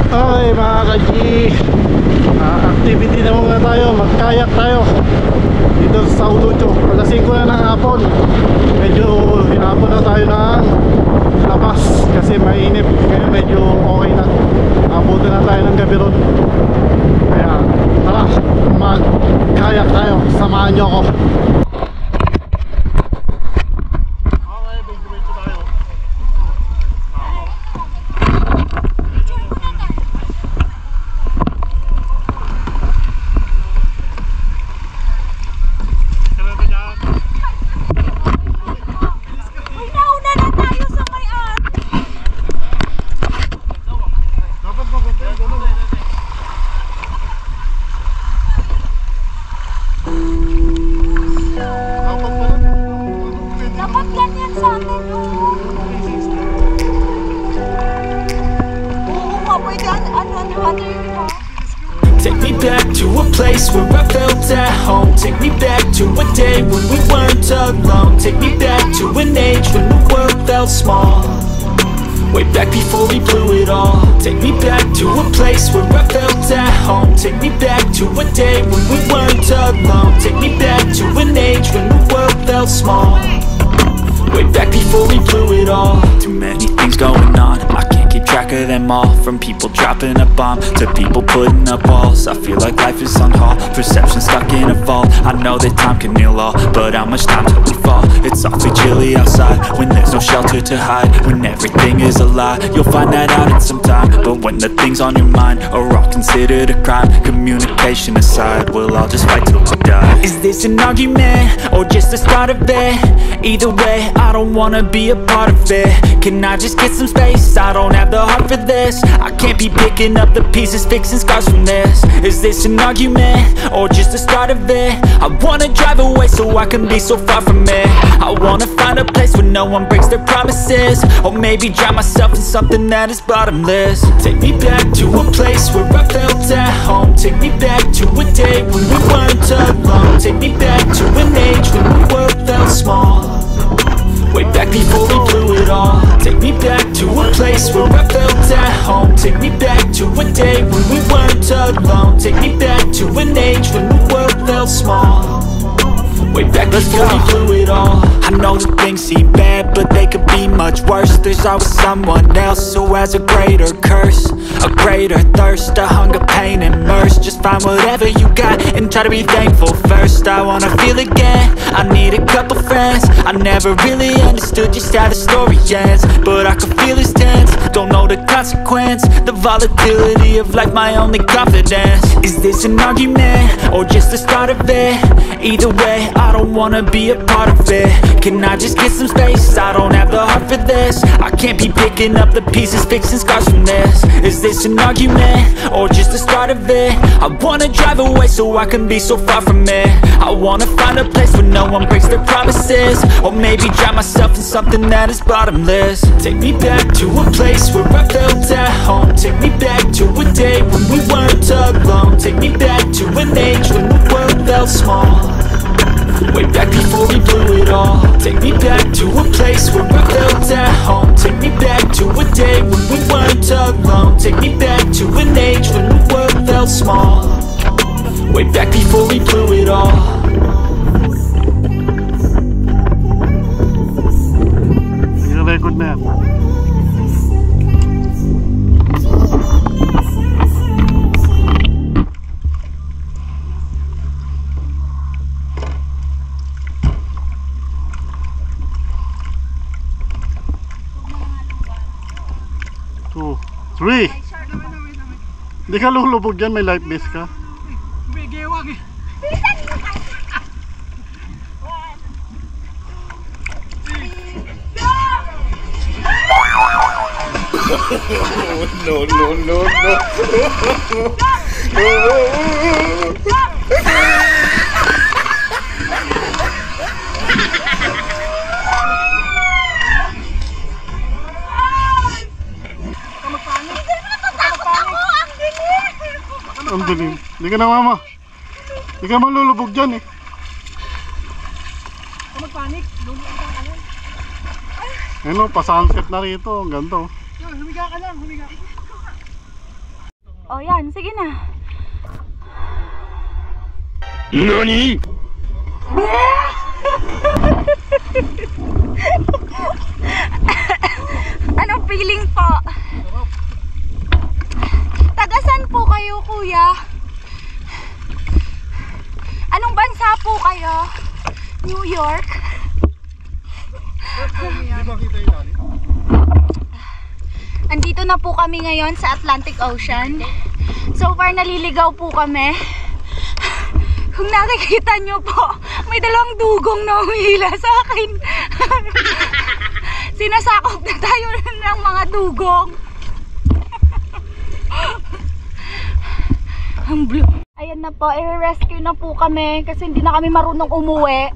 Okay mga ka-G, activity na muna tayo, magkayak tayo dito sa Ulucho. Alas 5 na ng hapon. Medyo hinapon na tayo ng labas kasi mainip. Ngayon medyo okay na, abutin na tayo ng gabi ron. Kaya tara, magkayak tayo, samahan nyo ako. Take me back to a place where I felt at home. Take me back to a day when we weren't alone. Take me back to an age when the world felt small. Way back before we blew it all. Take me back to a place where I felt at home. Take me back to a day when we weren't alone. Take me back to an age when the world felt small. Way back before we blew it all. Too many things going on, I can't keep track of them all. From people dropping a bomb to people putting up walls. I feel like life is on hold, perception stuck in a vault. I know that time can heal all, but how much time till we fall? It's awfully chilly outside when there's no shelter to hide. When everything is a lie, you'll find that out in some time. But when the things on your mind are all considered a crime, communication aside, we'll all just fight till we die. Is this an argument or just the start of it? Either way, I don't wanna be a part of it. Can I just get some space? I don't have the heart for this. I can't be picking up the pieces, fixing scars from this. Is this an argument or just the start of it? I wanna drive away so I can be so far from it. I wanna find a place where no one breaks their promises. Or maybe drown myself in something that is bottomless. Take me back to a place where I felt at home. Take me back to a day when we weren't alone. Take me back to an age when the world felt small. Way back before we blew it all. Take me back to a place where I felt at home. Take me back to a day when we weren't alone. Take me back to an age when the world felt small. Way back before we blew it all. I know that things seem bad, but they could be much worse. There's always someone else who has a greater curse, a greater thirst, a hunger, pain, and mercy. Just find whatever you got and try to be thankful first. I wanna feel again, I need a couple friends. I never really understood just how the story ends, but I can feel it's tense, don't know the consequence. The volatility of life, my only confidence. Is this an argument or just the start of it? Either way, I don't wanna be a part of it. Can I just get some space? I don't have the heart for this. I can't be picking up the pieces, fixing scars from this. Is this an argument or just the start of it? I wanna drive away so I can be so far from it. I wanna find a place where no one breaks their promises. Or maybe drown myself in something that is bottomless. Take me back to a place where I felt at home. Take me back to a day when we weren't alone. Take me back to an age when the world felt small. Way back before we blew it all. Take me back to a place where I felt at home. Take me back to a day when we weren't alone. Take me back to an age when the world felt small. Way back before we blew it all. Nag-record na yan. Two, three. Hindi ka lulubog yan, may life vest ka. Gewang eh. No, no, no, no. Ang dilim. Hindi ka na mama. Hindi ka malulubog dyan eh. Huwag magpanik. Lulubog ka lang. Ayun o, pa-sunset na rito. Ang ganda o. Humiga ka lang, humiga. O yan, sige na. NANI?! Anong feeling po? Tagasan po kayo, kuya? Anong bansa po kayo? New York? Di ba kita yung lalim? Andito na po kami ngayon sa Atlantic Ocean. So far naliligaw po kami. Kung nakikita nyo po, may dalawang dugong na humihila sa akin. Sinasakop na tayo ng mga dugong. Ang blue. Ayan na po, i-rescue na po kami kasi hindi na kami marunong umuwi.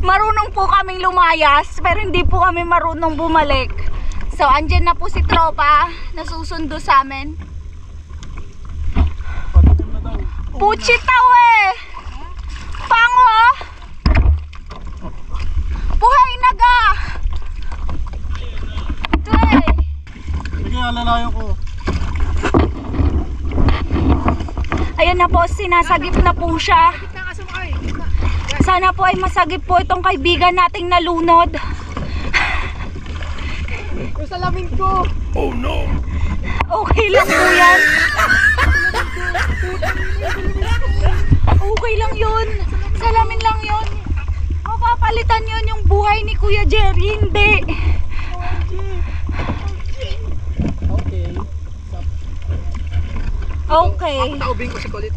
Marunong po kaming lumayas pero hindi po kami marunong bumalik. So andyan na po si tropa na susundo sa amin. Puchi tao eh. Pango ah. Buhay naga. Tuy. Sige, alalayo ko. Ayan na po, sinasagip na po siya. Sana po ay masagip po itong kaibigan nating nalunod. Yung salamin ko. Oh no! Okay lang po yan. Okay lang yun. Salamin lang yun. Mapapalitan yun yung buhay ni Kuya Jerry. Hindi. Okay. Taubing ko si Kulit.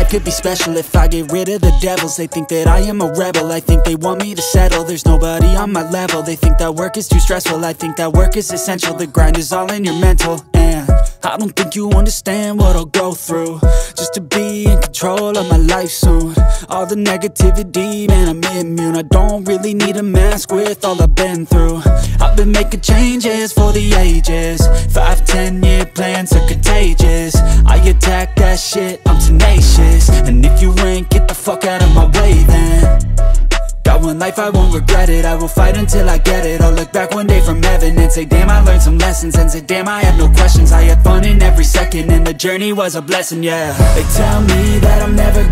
Could be special if I get rid of the devils. They think that I am a rebel. I think they want me to settle. There's nobody on my level. They think that work is too stressful. I think that work is essential. The grind is all in your mental. And I don't think you understand what I'll go through just to be in control of my life soon. All the negativity, man, I'm immune. I don't really need a mask with all I've been through. I've been making changes for the ages. 5-10 year plans are contagious. I attack that shit, I'm tenacious. And if you ain't, get the fuck out of my way then. Got one life, I won't regret it. I will fight until I get it. I'll look back one day from heaven and say, damn, I learned some lessons. And say, damn, I have no questions. I had fun in every second, and the journey was a blessing, yeah. They tell me that I'm never